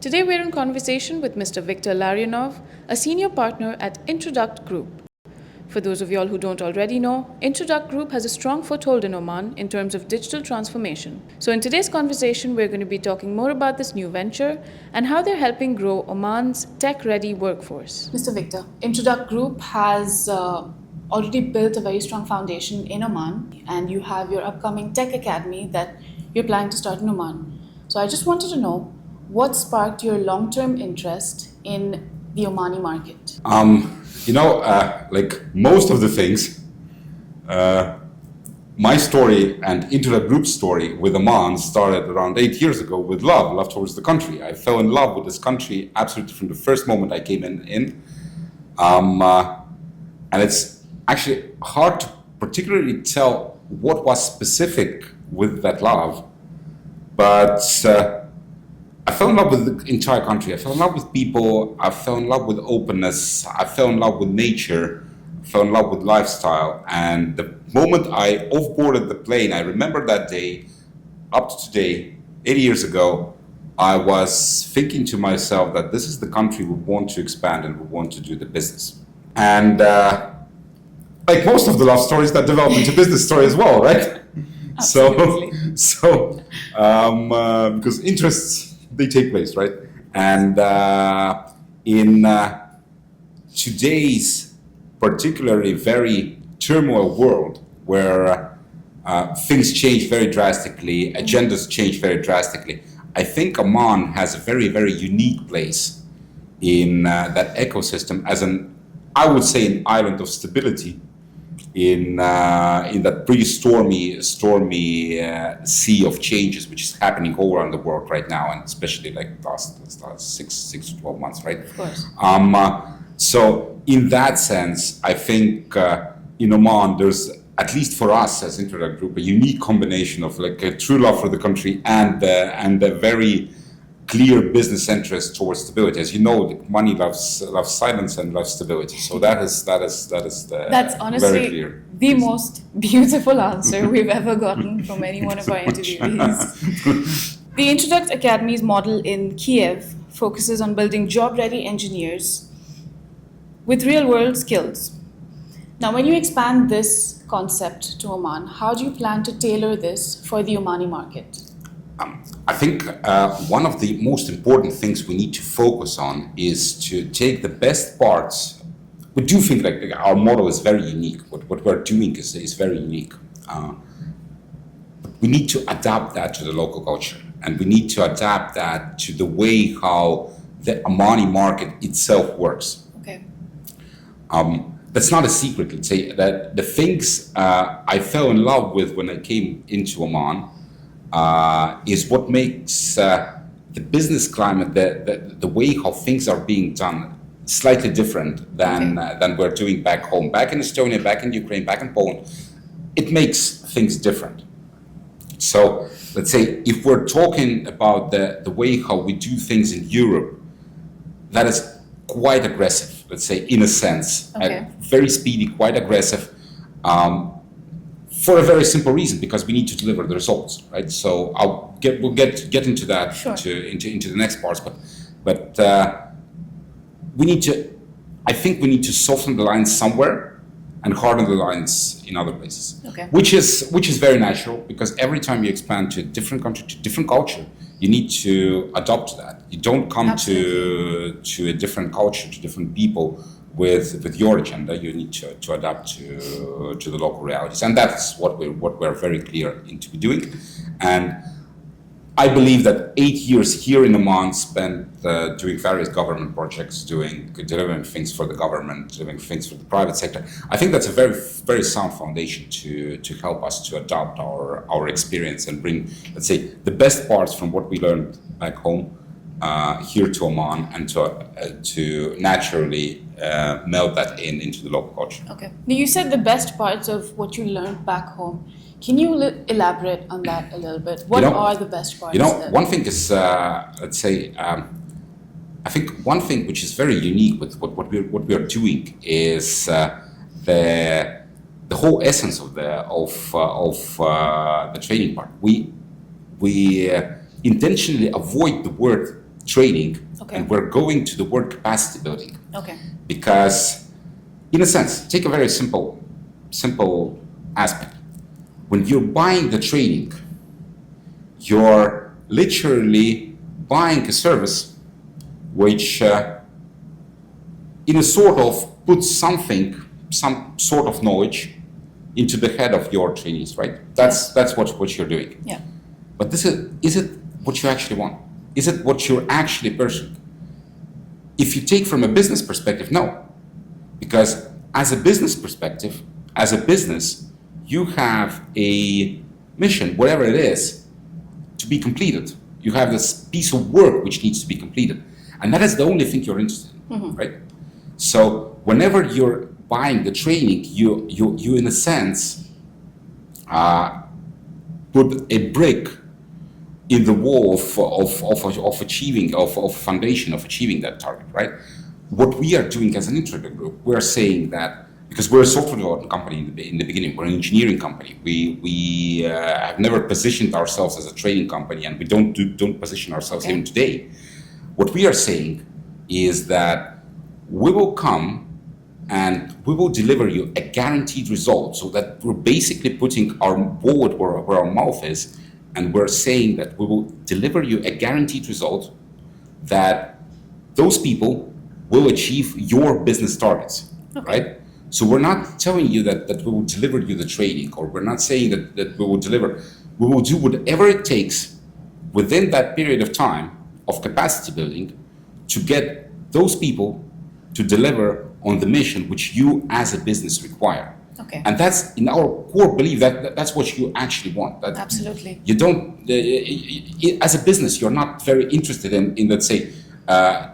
Today we're in conversation with Mr. Viktor Larionov, a senior partner at Introduct Group. For those of y'all who don't already know, Introduct Group has a strong foothold in Oman in terms of digital transformation. So in today's conversation, we're going to be talking more about this new venture and how they're helping grow Oman's tech-ready workforce. Mr. Viktor, Introduct Group has already built a very strong foundation in Oman, and you have your upcoming tech academy that you're planning to start in Oman. So I just wanted to know, what sparked your long-term interest in the Omani market? Like most of the things, my story and Introduct Group's story with Oman started around 8 years ago with love towards the country. I fell in love with this country absolutely from the first moment I came in. And it's actually hard to particularly tell what was specific with that love, but I fell in love with the entire country. I fell in love with people. I fell in love with openness. I fell in love with nature. I fell in love with lifestyle. And the moment I off-boarded the plane, I remember that day, up to today, 8 years ago, I was thinking to myself that this is the country we want to expand and we want to do the business. And like most of the love stories that develop into business story as well, right? Because interests, they take place, right? And in today's particularly very turmoil world where things change very drastically, agendas change very drastically, I think Oman has a very, very unique place in that ecosystem as I would say, an island of stability in that pretty stormy sea of changes which is happening all around the world right now, and especially like last 6 to 12 months, right? Of course. So in that sense, I think in Oman there's, at least for us as Introduct Group, a unique combination of like a true love for the country and a very clear business interest towards stability. As you know, money loves silence and loves stability. So that's honestly very clear. The most beautiful answer we've ever gotten from any one of our interviewees. The Introduct Academy's model in Kiev focuses on building job-ready engineers with real-world skills. Now, when you expand this concept to Oman, how do you plan to tailor this for the Omani market? I think one of the most important things we need to focus on is to take the best parts. We do think like our model is very unique. What we're doing is very unique. We need to adapt that to the local culture, and we need to adapt that to the way how the Omani market itself works. Okay. That's not a secret. Let's say that the things I fell in love with when I came into Oman is what makes the business climate, the way how things are being done, slightly different than we're doing back home. Back in Estonia, back in Ukraine, back in Poland, it makes things different. So let's say if we're talking about the way how we do things in Europe, that is quite aggressive, let's say, in a sense. Very speedy, quite aggressive. For a very simple reason, because we need to deliver the results, right? So we'll get into that, sure, into the next parts, but I think we need to soften the lines somewhere and harden the lines in other places. Okay. Which is very natural, because every time you expand to a different country, to different culture, you need to adopt to that. You don't come to a different culture, to different people with your agenda. You need to adapt to the local realities, and that's what we're very clear into doing. And I believe that 8 years here in Oman spent doing various government projects, delivering things for the government, delivering things for the private sector. I think that's a very, very sound foundation to help us to adopt our experience and bring, let's say, the best parts from what we learned back home here to Oman, and to naturally meld that into the local culture. Okay. Now, you said the best parts of what you learned back home. Can you elaborate on that a little bit? What are the best parts? One thing is, let's say, I think one thing which is very unique with what we are doing is the whole essence of the training part. We intentionally avoid the word training, Okay. and we're going to the word capacity building. Okay. Because, in a sense, take a very simple aspect. When you're buying the training, you're literally buying a service which, in a sort of, puts some sort of knowledge into the head of your trainees, right? That's what you're doing. Yeah. But is it what you actually want? Is it what you're actually pursuing? If you take from a business perspective, no. Because as a business perspective, as a business, you have a mission, whatever it is, to be completed. You have this piece of work which needs to be completed. And that is the only thing you're interested in, right? So whenever you're buying the training, you in a sense, put a brick in the wall of achieving, of foundation of achieving that target, right? What we are doing as an Introduct Group, we're saying that, because we're a software development company in the beginning, we're an engineering company. We have never positioned ourselves as a training company, and we don't position ourselves even today. What we are saying is that we will come and we will deliver you a guaranteed result, so that we're basically putting our wallet where our mouth is, and we're saying that we will deliver you a guaranteed result that those people will achieve your business targets, right? So we're not telling you that we will deliver you the training, or we're not saying that we will deliver. We will do whatever it takes within that period of time of capacity building to get those people to deliver on the mission which you as a business require. Okay. And that's in our core belief that's what you actually want. That Absolutely. You don't, as a business, you're not very interested in let's say,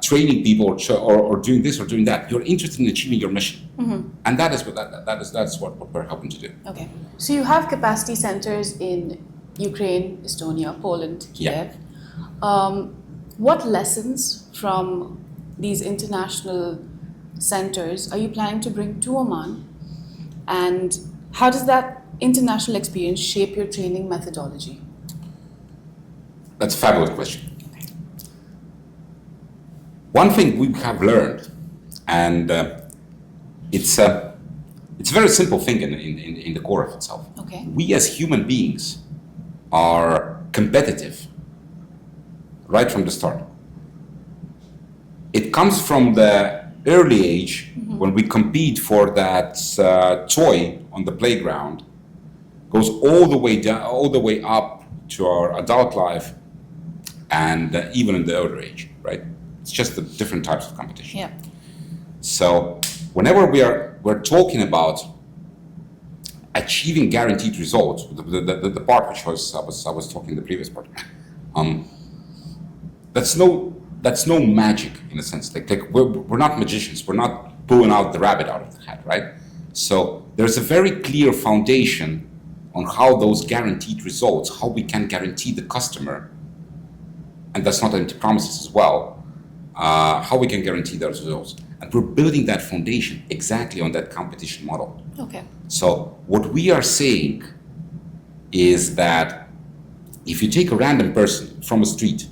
training people or doing this or doing that. You're interested in achieving your mission, and that's what we're helping to do. Okay. So you have capacity centers in Ukraine, Estonia, Poland, Kiev. What lessons from these international centers are you planning to bring to Oman, and how does that international experience shape your training methodology? That's a fabulous question. One thing we have learned, and it's a very simple thing in the core of itself. Okay. We as human beings are competitive right from the start. It comes from the early age when we compete for that toy on the playground, goes all the way down, all the way up to our adult life, and even in the older age, right? It's just the different types of competition. Yeah. So whenever we're talking about achieving guaranteed results, the part which I was talking the previous part, that's no magic in a sense. Like we're not magicians. We're not pulling out the rabbit out of the hat, right? So there's a very clear foundation on how those guaranteed results, how we can guarantee the customer, and that's not empty promises as well, how we can guarantee those results. And we're building that foundation exactly on that competition model. Okay. So what we are saying is that if you take a random person from a street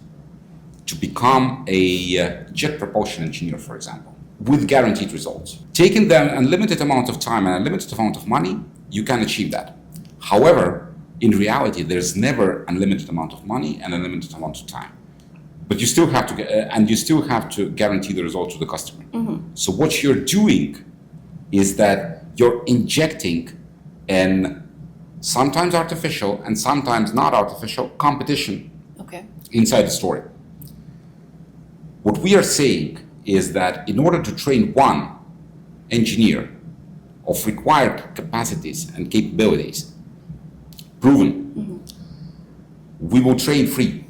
to become a jet propulsion engineer, for example, with guaranteed results, taking them an unlimited amount of time and a limited amount of money, you can achieve that. However, in reality, there's never an unlimited amount of money and an unlimited amount of time. But you still have to guarantee the result to the customer. So what you're doing is that you're injecting an sometimes artificial and sometimes not artificial competition inside the story. What we are saying is that in order to train one engineer of required capacities and capabilities, proven, we will train 3.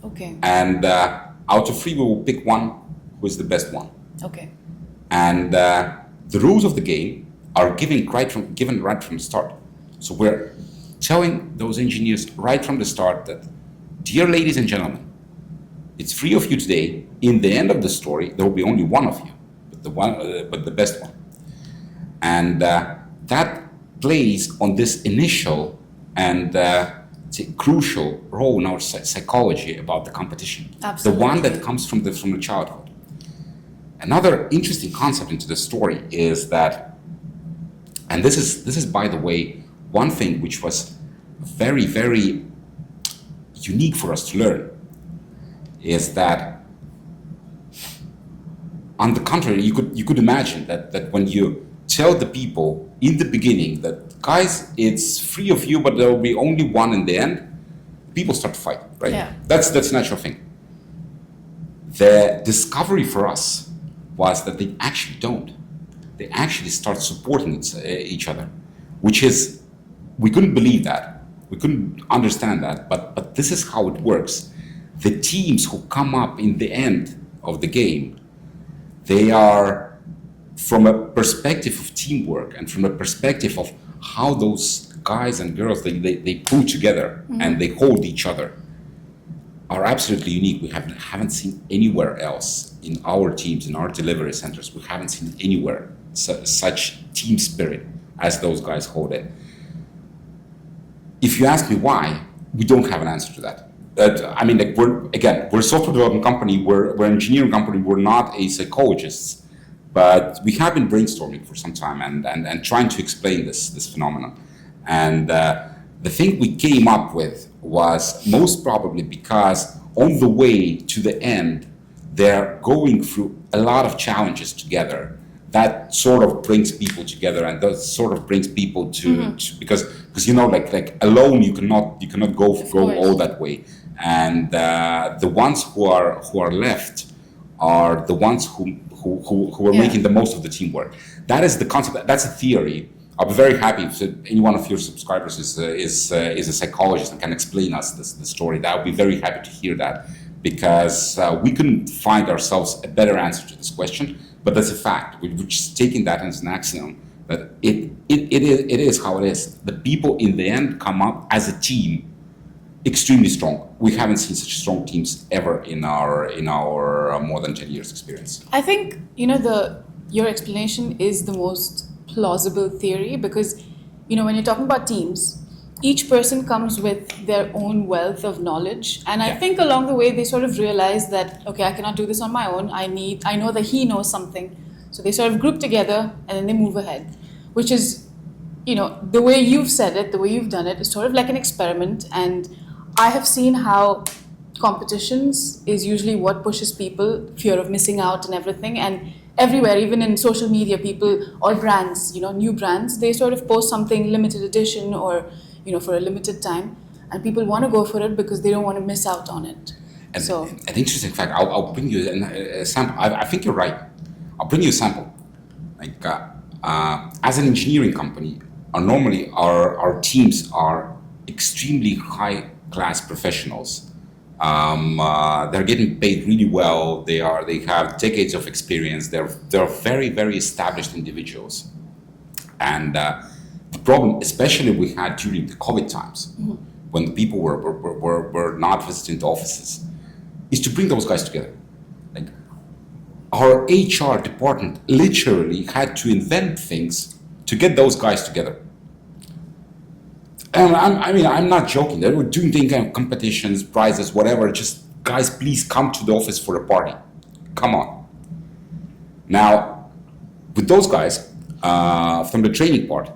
Okay. And out of 3, we will pick one who is the best one. Okay. And the rules of the game are given right from the start. So we're telling those engineers right from the start that, dear ladies and gentlemen, it's 3 of you today. In the end of the story, there will be only 1 of you, but the best one. And that plays on this initial and crucial role in our psychology about the competition. Absolutely. The one that comes from the childhood. Another interesting concept into the story is that, and this is by the way one thing which was very, very unique for us to learn, is that on the contrary, you could imagine that when you tell the people in the beginning that, guys, it's free of you, but there will be only one in the end, people start to fight, right? Yeah. That's a natural thing. The discovery for us was that they actually don't. They actually start supporting each other, which is, we couldn't believe that. We couldn't understand that, but this is how it works. The teams who come up in the end of the game, they are, from a perspective of teamwork and from a perspective of how those guys and girls, they pull together and they hold each other, are absolutely unique. We haven't seen anywhere else in our teams, in our delivery centers. We haven't seen anywhere such team spirit as those guys hold it. If you ask me why, we don't have an answer to that. I mean, like, we're a software development company, we're an engineering company, we're not a psychologists, but we have been brainstorming for some time and trying to explain this phenomenon. And the thing we came up with was most probably because on the way to the end, they're going through a lot of challenges together. That sort of brings people together, and that sort of brings people to because you know, like alone you cannot go all that way. And the ones who are left are the ones who are making the most of the teamwork. That is the concept. That's a theory. I'll be very happy if any one of your subscribers is a psychologist and can explain us the story. That would be very happy to hear that, because we couldn't find ourselves a better answer to this question. But that's a fact. We're just taking that as an axiom that it is how it is. The people in the end come up as a team extremely strong. We haven't seen such strong teams ever in our more than 10 years experience. I think, your explanation is the most plausible theory, because, when you're talking about teams, each person comes with their own wealth of knowledge. And I think along the way, they sort of realize that, okay, I cannot do this on my own. I know that he knows something. So they sort of group together and then they move ahead, which is, the way you've said it, the way you've done it is sort of like an experiment. And I have seen how competitions is usually what pushes people, fear of missing out and everything. And everywhere, even in social media, people or brands, new brands, they sort of post something limited edition or, for a limited time, and people want to go for it because they don't want to miss out on it. So, an interesting fact, I'll bring you a sample. I think you're right. I'll bring you a sample. Like, as an engineering company, normally our teams are extremely high-class professionals. They're getting paid really well. They have decades of experience. They're very, very established individuals. And the problem, especially we had during the COVID times, when the people were not visiting the offices, is to bring those guys together. Like, our HR department literally had to invent things to get those guys together. And I'm not joking. They were doing kind of competitions, prizes, whatever. Just, guys, please come to the office for a party. Come on. Now, with those guys, from the training part,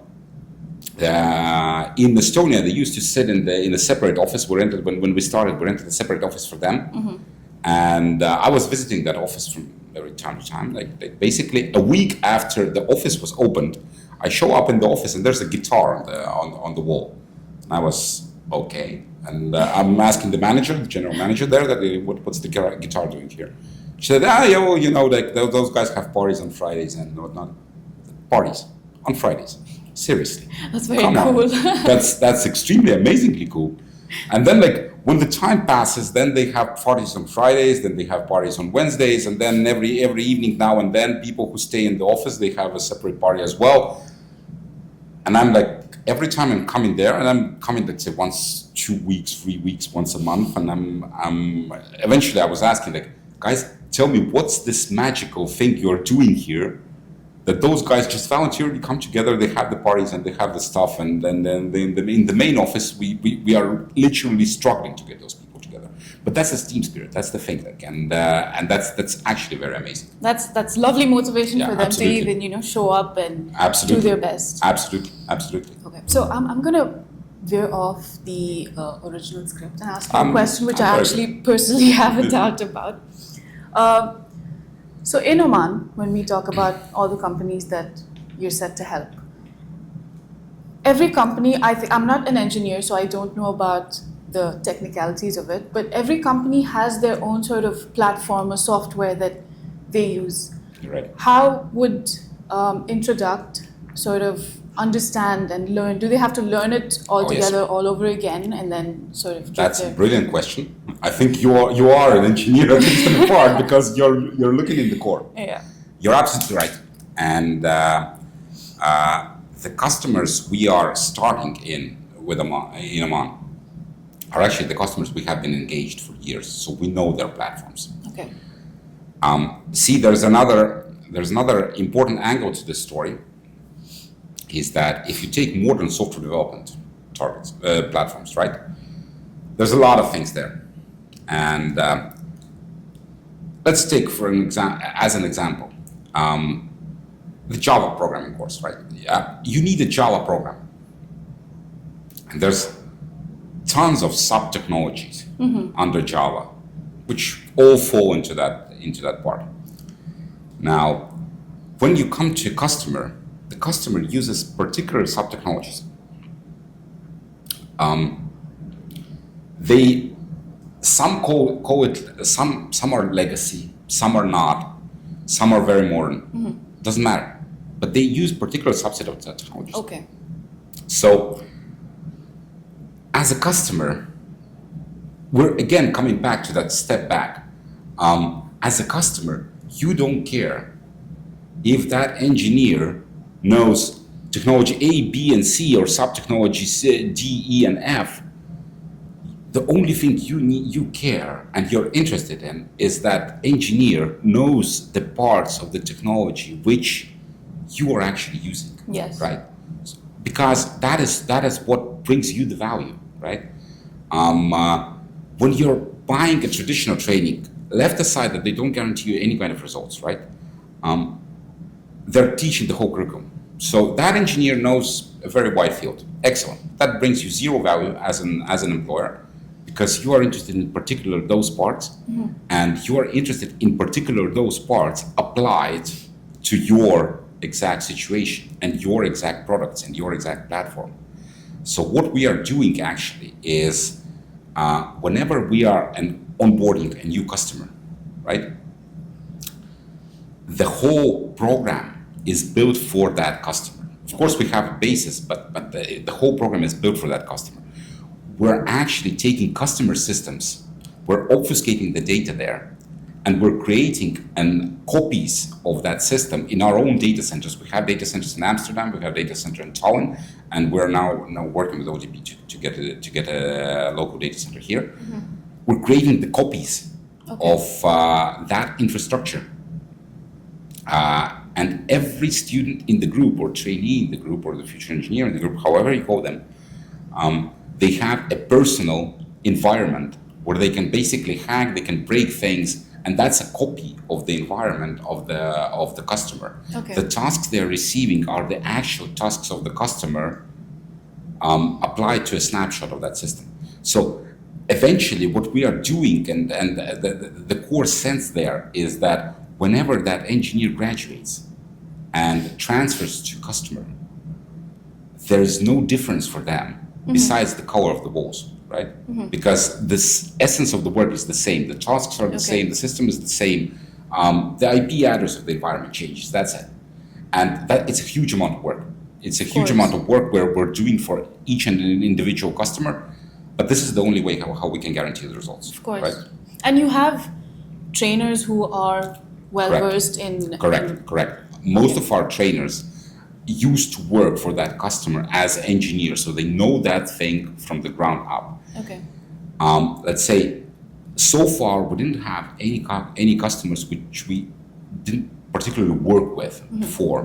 in Estonia, they used to sit in a separate office. When we started, we rented a separate office for them. And I was visiting that office from every time to time. Like basically, a week after the office was opened, I show up in the office and there's a guitar on the wall. And I was okay, and I'm asking the general manager there, that what's the guitar doing here? She said, like those guys have parties on Fridays and whatnot. Parties on Fridays, seriously. That's very cool. That's extremely amazingly cool. And then, like, when the time passes, then they have parties on Fridays, then they have parties on Wednesdays, and then every evening now and then, people who stay in the office, they have a separate party as well. And I'm like, every time I'm coming there, and I'm coming, let's say, once 2 weeks, 3 weeks, once a month, and I'm eventually I was asking, like, guys, tell me, what's this magical thing you're doing here that those guys just voluntarily come together, they have the parties and they have the stuff, and then in the main office, we are literally struggling to get those people together. But that's the team spirit, that's the thing, and that's actually very amazing. That's lovely motivation for them absolutely. to even show up and Absolutely. do their best. Absolutely. Okay, so I'm gonna veer off the original script and ask you a question which I actually personally have a doubt about. So in Oman, when we talk about all the companies that you're set to help, every company, I'm not an engineer, so I don't know about the technicalities of it, but every company has their own sort of platform or software that they use. You're right. How would Introduct sort of understand and learn? Do they have to learn it all together, all over again, and then sort of? That's a brilliant question. I think you are an engineer at least in part, because you're looking in the core. Yeah. You're absolutely right, and the customers we are starting in Oman are actually the customers we have been engaged for years, so we know their platforms. Okay. See, there's another important angle to this story, is that if you take modern software development platforms, right? There's a lot of things there, and let's take as an example the Java programming course, right? You need a Java program, and there's tons of sub-technologies under Java, which all fall into that part. Now, when you come to a customer, the customer uses particular sub-technologies. Some call it, some are legacy, some are not, some are very modern. Doesn't matter, but they use particular subset of that technologies. Okay. So, as a customer, we're again coming back to that step back. As a customer, you don't care if that engineer knows technology A, B, and C, or sub-technology C, D, E, and F. The only thing you care and you're interested in is that engineer knows the parts of the technology which you are actually using. Yes. Right? Because that is what brings you the value, right? When you're buying a traditional training, left aside that they don't guarantee you any kind of results, right? They're teaching the whole curriculum. So that engineer knows a very wide field. Excellent. That brings you zero value as an employer, because you are interested in particular those parts, and you are interested in particular those parts applied to your exact situation and your exact products and your exact platform. So what we are doing actually is whenever we are onboarding a new customer, right? The whole program is built for that customer. Of course, we have a basis, but the whole program is built for that customer. We're actually taking customer systems, we're obfuscating the data there, and we're creating copies of that system in our own data centers. We have data centers in Amsterdam, we have data center in Tallinn, and we're now working with OTP to get a local data center here. We're creating the copies of that infrastructure. And every student in the group, or trainee in the group, or the future engineer in the group, however you call them, they have a personal environment where they can basically hack, they can break things, and that's a copy of the environment of the customer. Okay. The tasks they're receiving are the actual tasks of the customer applied to a snapshot of that system. So eventually what we are doing, and the core sense there is that whenever that engineer graduates and transfers to customer, there is no difference for them besides the color of the walls, right? Because this essence of the work is the same. The tasks are the same. The system is the same. The IP address of the environment changes. That's it. And that it's a huge amount of work. It's a huge amount of work where we're doing for each and an individual customer. But this is the only way how we can guarantee the results. Of course. Right? And you have trainers who are well-versed in... Correct. Most of our trainers used to work for that customer as engineers, so they know that thing from the ground up. Okay. Let's say, so far we didn't have any customers which we didn't particularly work with before.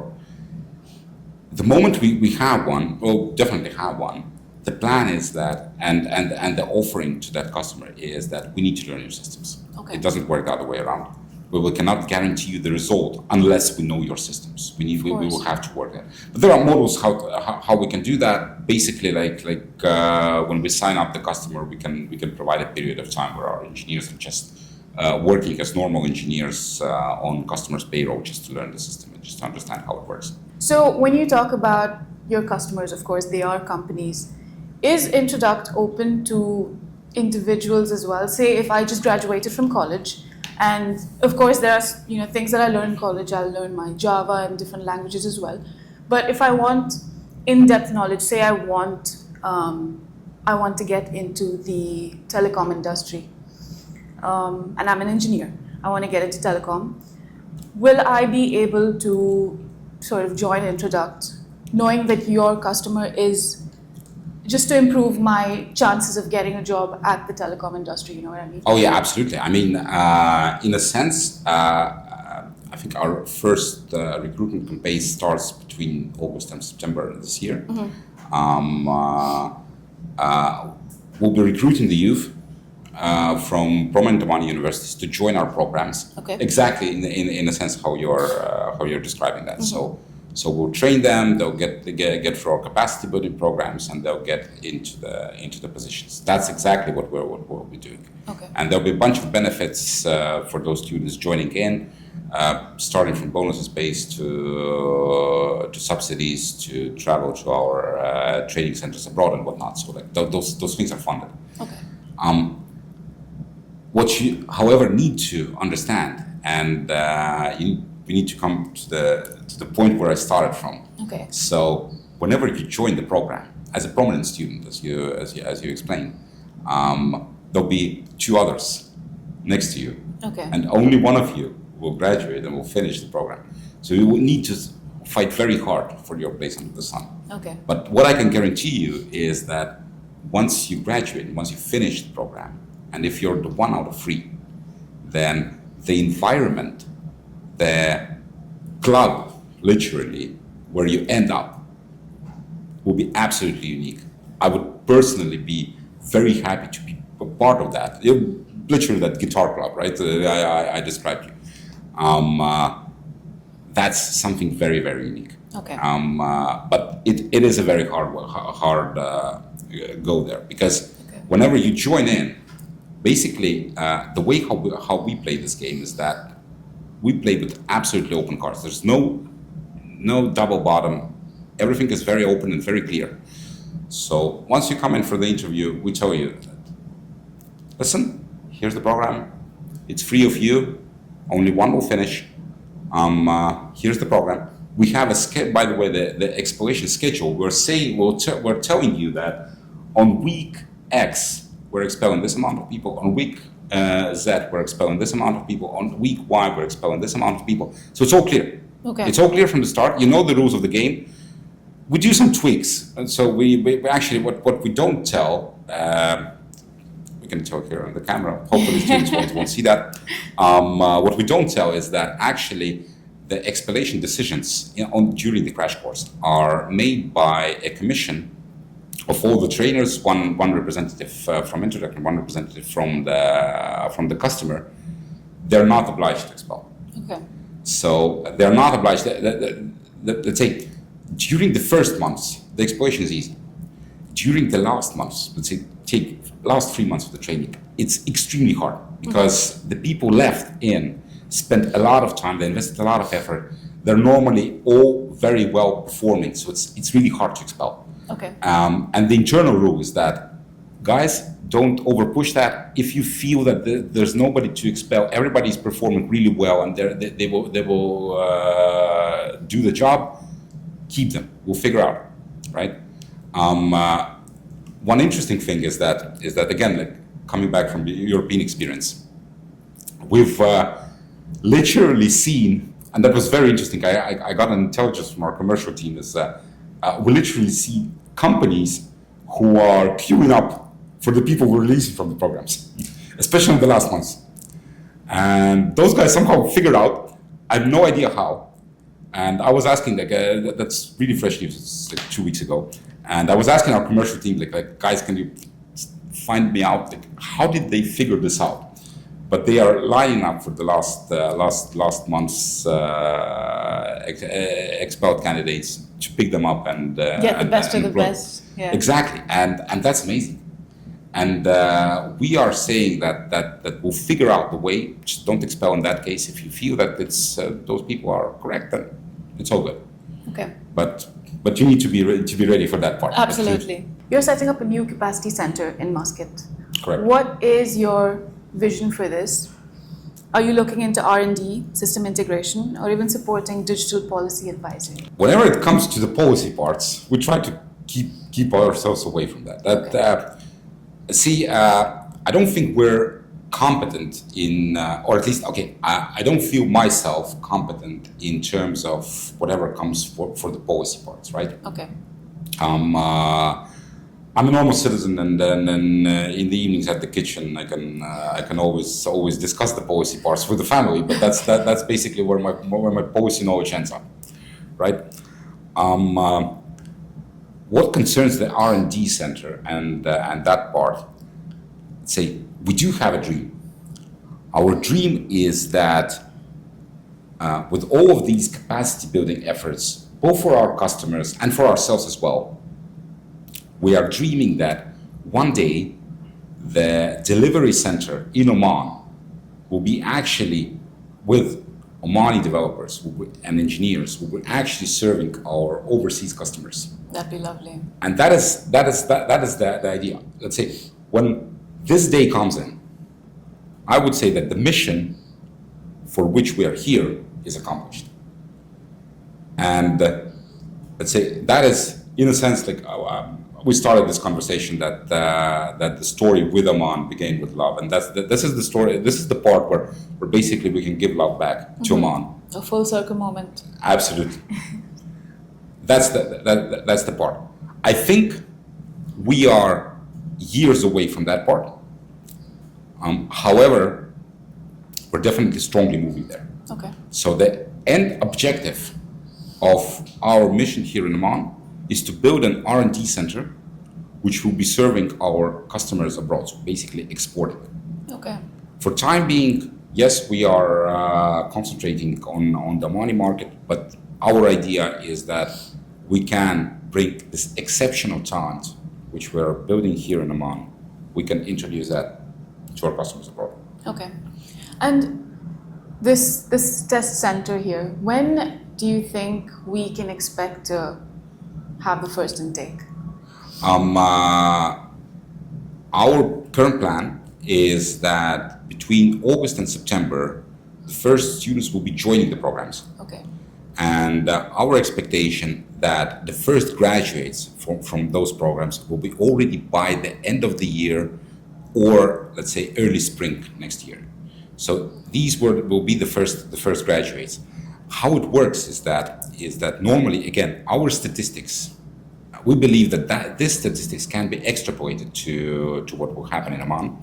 The moment we have one, we'll definitely have one. The plan is that, and the offering to that customer is that we need to learn your systems. Okay. It doesn't work the other way around. We cannot guarantee you the result unless we know your systems. We will have to work there. But there are models how we can do that. Basically, like when we sign up the customer, we can provide a period of time where our engineers are just working as normal engineers on customers' payroll, just to learn the system and just to understand how it works. So when you talk about your customers, of course, they are companies. Is Introduct open to individuals as well? Say if I just graduated from college, and of course there are things that I learned in college. I'll learn my Java and different languages as well. But if I want in-depth knowledge, say I want to get into the telecom industry, and I'm an engineer. I want to get into telecom. Will I be able to sort of join Introduct, knowing that your customer is just to improve my chances of getting a job at the telecom industry, you know what I mean? Oh yeah, absolutely. I mean, in a sense, I think our first recruitment campaign starts between August and September this year. We'll be recruiting the youth from prominent Omani universities to join our programs. Okay. Exactly in a sense how you're describing that. So we'll train them. They'll get through our capacity building programs, and they'll get into the positions. That's exactly what we'll be doing. Okay. And there'll be a bunch of benefits for those students joining in, starting from bonuses based to subsidies to travel to our training centers abroad and whatnot. So like those things are funded. Okay. What you, however, need to understand, and we need to come to the point where I started from. Okay. So whenever you join the program as a prominent student, as you explained, there'll be two others next to you, Okay. and only one of you will graduate and will finish the program. So you will need to fight very hard for your place under the sun. Okay. But what I can guarantee you is that once you graduate, once you finish the program, and if you're the 1 out of 3, then the environment, the club, literally, where you end up, will be absolutely unique. I would personally be very happy to be a part of that. Literally that guitar club, right? I described you. That's something very, very unique. Okay. But it is a very hard go there, because whenever you join in, basically the way how we play this game is that we play with absolutely open cards. There's no double bottom. Everything is very open and very clear. So once you come in for the interview, we tell you, listen, here's the program. It's free of you. Only one will finish. Here's the program. We have by the way, the exploration schedule. We're telling you that on week X, we're expelling this amount of people. On week Z, we're expelling this amount of people. On week Y, we're expelling this amount of people. So it's all clear. Okay. It's all clear from the start. You know the rules of the game. We do some tweaks. And so we actually, what we don't tell, we can tell here on the camera, hopefully students won't see that. What we don't tell is that actually the expellation decisions during the crash course are made by a commission of all the trainers, one representative from Introduct and one representative from the customer. They're not obliged to expel. Okay. So they're not obliged. Let's say during the first months, the exploration is easy. During the last months, let's say take last 3 months of the training, it's extremely hard because the people left in spent a lot of time, they invested a lot of effort. They're normally all very well performing, so it's really hard to expel. Okay. And the internal rule is that, guys, don't overpush that. If you feel that there's nobody to expel, everybody's performing really well, and they will do the job. Keep them. We'll figure out, right? One interesting thing is that again, like coming back from the European experience, we've literally seen, and that was very interesting. I got an intelligence from our commercial team is that we literally see companies who are queuing up for the people we're releasing from the programs, especially in the last months. And those guys somehow figured out I have no idea how. And I was asking, that's really fresh news. It's like 2 weeks ago. And I was asking our commercial team, guys, can you find me out? How did they figure this out? But they are lining up for the last month's expelled candidates to pick them up and get the best of the best. Yeah. Exactly, and that's amazing. And we are saying that we'll figure out the way. Just don't expel in that case. If you feel that it's those people are correct, then it's all good. Okay. But you need to be ready for that part. Absolutely. You're setting up a new capacity center in Muscat. Correct. What is your vision for this? Are you looking into R&D, system integration, or even supporting digital policy advisory? Whenever it comes to the policy parts, we try to keep ourselves away from that. I don't think we're competent in, or at least, I don't feel myself competent in terms of whatever comes for the policy parts, right? Okay. I'm a normal citizen, and then in the evenings at the kitchen, I can always discuss the policy parts with the family. But that's basically where my policy knowledge ends up, right? What concerns the R&D center and that part, let's say we do have a dream. Our dream is that with all of these capacity building efforts, both for our customers and for ourselves as well, we are dreaming that one day the delivery center in Oman will be actually with Omani developers and engineers who will actually serving our overseas customers. That'd be lovely. And that is the idea. Let's say when this day comes in, I would say that the mission for which we are here is accomplished. And let's say that is, in a sense, we started this conversation that the story with Oman began with love, and this is the story. This is the part where basically we can give love back to Oman. A full circle moment. Absolutely. That's the part. I think we are years away from that part. However, we're definitely strongly moving there. Okay. So the end objective of our mission here in Oman is to build an R&D center which will be serving our customers abroad, so basically exporting. Okay. For time being, yes, we are concentrating on the Omani market, but our idea is that we can bring this exceptional talent which we're building here in Oman, we can introduce that to our customers abroad. Okay. And this test center here, when do you think we can expect to have the first intake? Our current plan is that between August and September, the first students will be joining the programs. Okay. And our expectation that the first graduates from those programs will be already by the end of the year, or let's say early spring next year. So these will be the first graduates. How it works is that normally, again, our statistics, we believe that this statistics can be extrapolated to what will happen in Oman,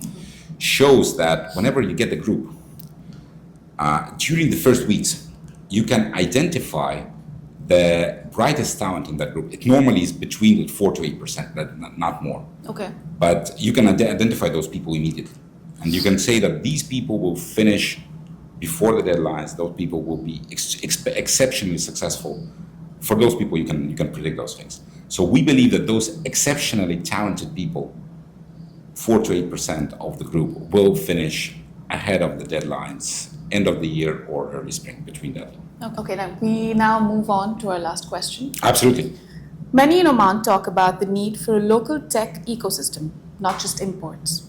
shows that whenever you get the group, during the first weeks, you can identify the brightest talent in that group. It normally is between 4 to 8%, not more. Okay. But you can identify those people immediately. And you can say that these people will finish before the deadlines. Those people will be exceptionally successful. For those people, you can predict those things. So we believe that those exceptionally talented people, 4 to 8% of the group, will finish ahead of the deadlines, end of the year or early spring, between that. Okay, now we move on to our last question. Absolutely. Many in Oman talk about the need for a local tech ecosystem, not just imports.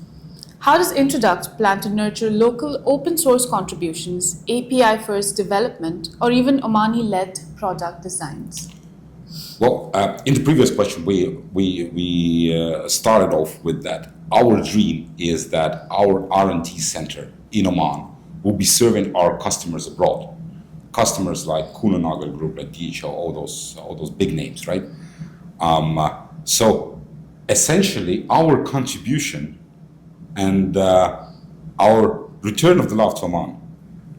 How does Introduct plan to nurture local open source contributions, API first development, or even Omani-led product designs? Well, in the previous question, we started off with that. Our dream is that our R&D center in Oman will be serving our customers abroad. Customers like Kuhn+Nagel Group, like DHL, all those big names, right? So essentially, our contribution and our return of the love to Oman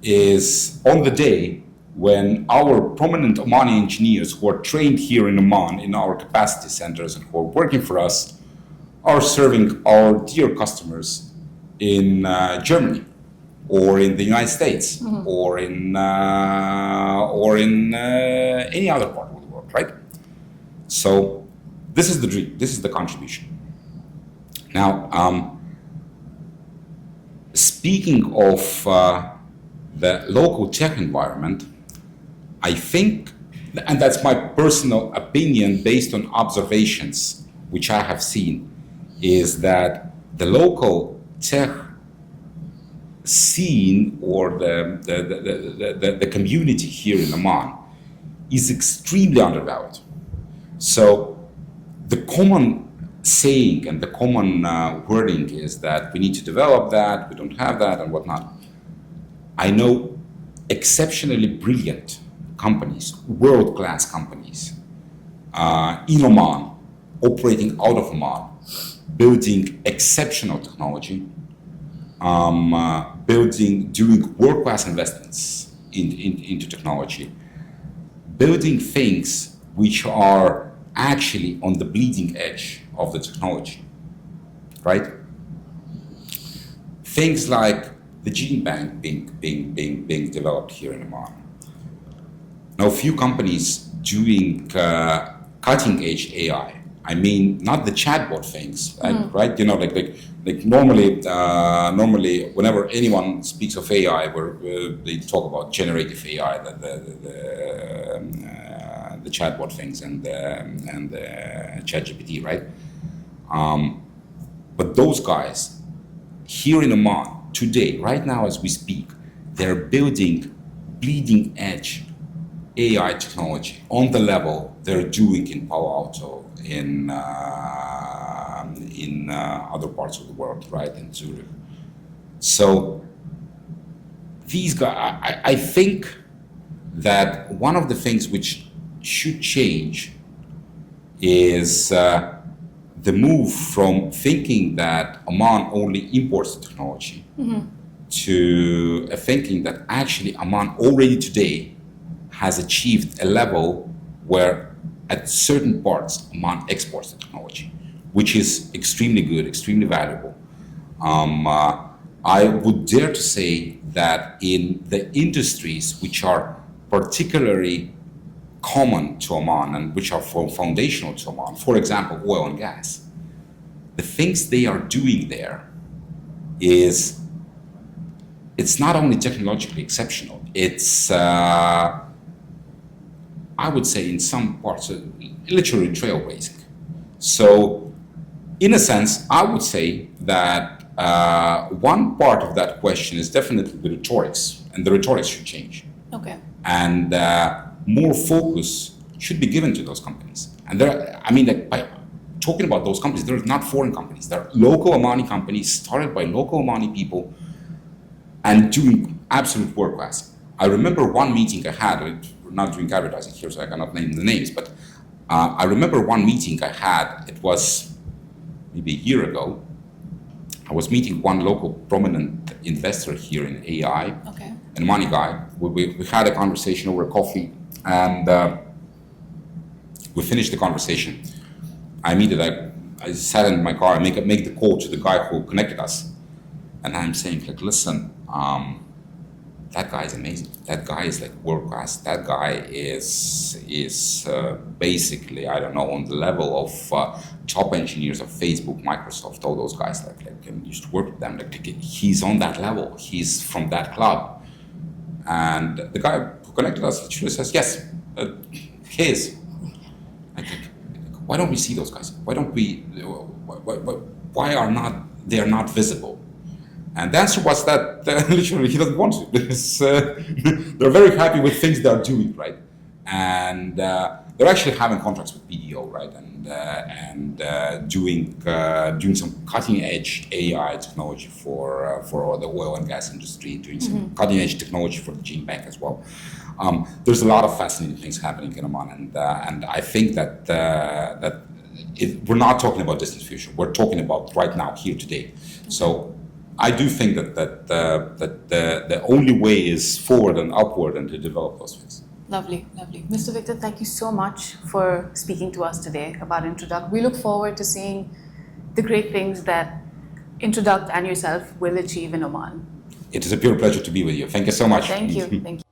is on the day when our prominent Omani engineers who are trained here in Oman in our capacity centers and who are working for us are serving our dear customers in Germany or in the United States or in any other part of the world, right? So this is the dream, this is the contribution. Now, speaking of the local tech environment, I think, and that's my personal opinion based on observations which I have seen, is that the local tech scene or the community here in Oman is extremely undervalued. So the common saying and the common wording is that we need to develop that, we don't have that and whatnot. I know exceptionally brilliant companies, world-class companies in Oman, operating out of Oman, building exceptional technology, doing world-class investments into technology, building things which are actually on the bleeding edge of the technology, right? Things like the gene bank being developed here in Oman. Now, a few companies doing cutting-edge AI. I mean, not the chatbot things, right? You know, like normally, whenever anyone speaks of AI, they talk about generative AI, the chatbot things and ChatGPT, right? But those guys here in Oman today, right now as we speak, they're building bleeding edge AI technology on the level they're doing in Palo Alto, in other parts of the world, right, in Zurich. So these guys, I think that one of the things which should change is the move from thinking that Oman only imports the technology to a thinking that actually Oman already today has achieved a level where at certain parts Oman exports the technology, which is extremely good, extremely valuable. I would dare to say that in the industries which are particularly common to Oman and which are foundational to Oman, for example, oil and gas, the things they are doing there it's not only technologically exceptional, it's, I would say in some parts, literally trailblazing. So in a sense, I would say that one part of that question is definitely the rhetorics, and the rhetorics should change. Okay. And more focus should be given to those companies. And by talking about those companies, they're not foreign companies. They're local Omani companies started by local Omani people and doing absolute world class. I remember one meeting I had, we're not doing advertising here, so I cannot name the names, but I remember one meeting I had, it was maybe a year ago. I was meeting one local prominent investor here in AI, Okay. an Omani guy. We had a conversation over coffee, and we finished the conversation. I sat in my car and make the call to the guy who connected us. And I'm saying, like, listen, that guy is amazing. That guy is like world class. That guy is basically, I don't know, on the level of top engineers of Facebook, Microsoft, all those guys. Like and used to work with them. Like he's on that level. He's from that club. And the guy who connected us literally says, yes, he is. Why don't we see those guys? Why don't we? Why are they not visible? And the answer was that literally he doesn't want to. Because, they're very happy with things they're doing, right? And they're actually having contracts with BDO, right? And doing some cutting edge AI technology for the oil and gas industry, doing some cutting edge technology for the gene bank as well. There's a lot of fascinating things happening in Oman, and I think that we're not talking about distant future. We're talking about right now, here, today. So I do think that the only way is forward and upward and to develop those things. Lovely, lovely. Mr. Viktor, thank you so much for speaking to us today about Introduct. We look forward to seeing the great things that Introduct and yourself will achieve in Oman. It is a pure pleasure to be with you. Thank you so much. Thank you. Thank you.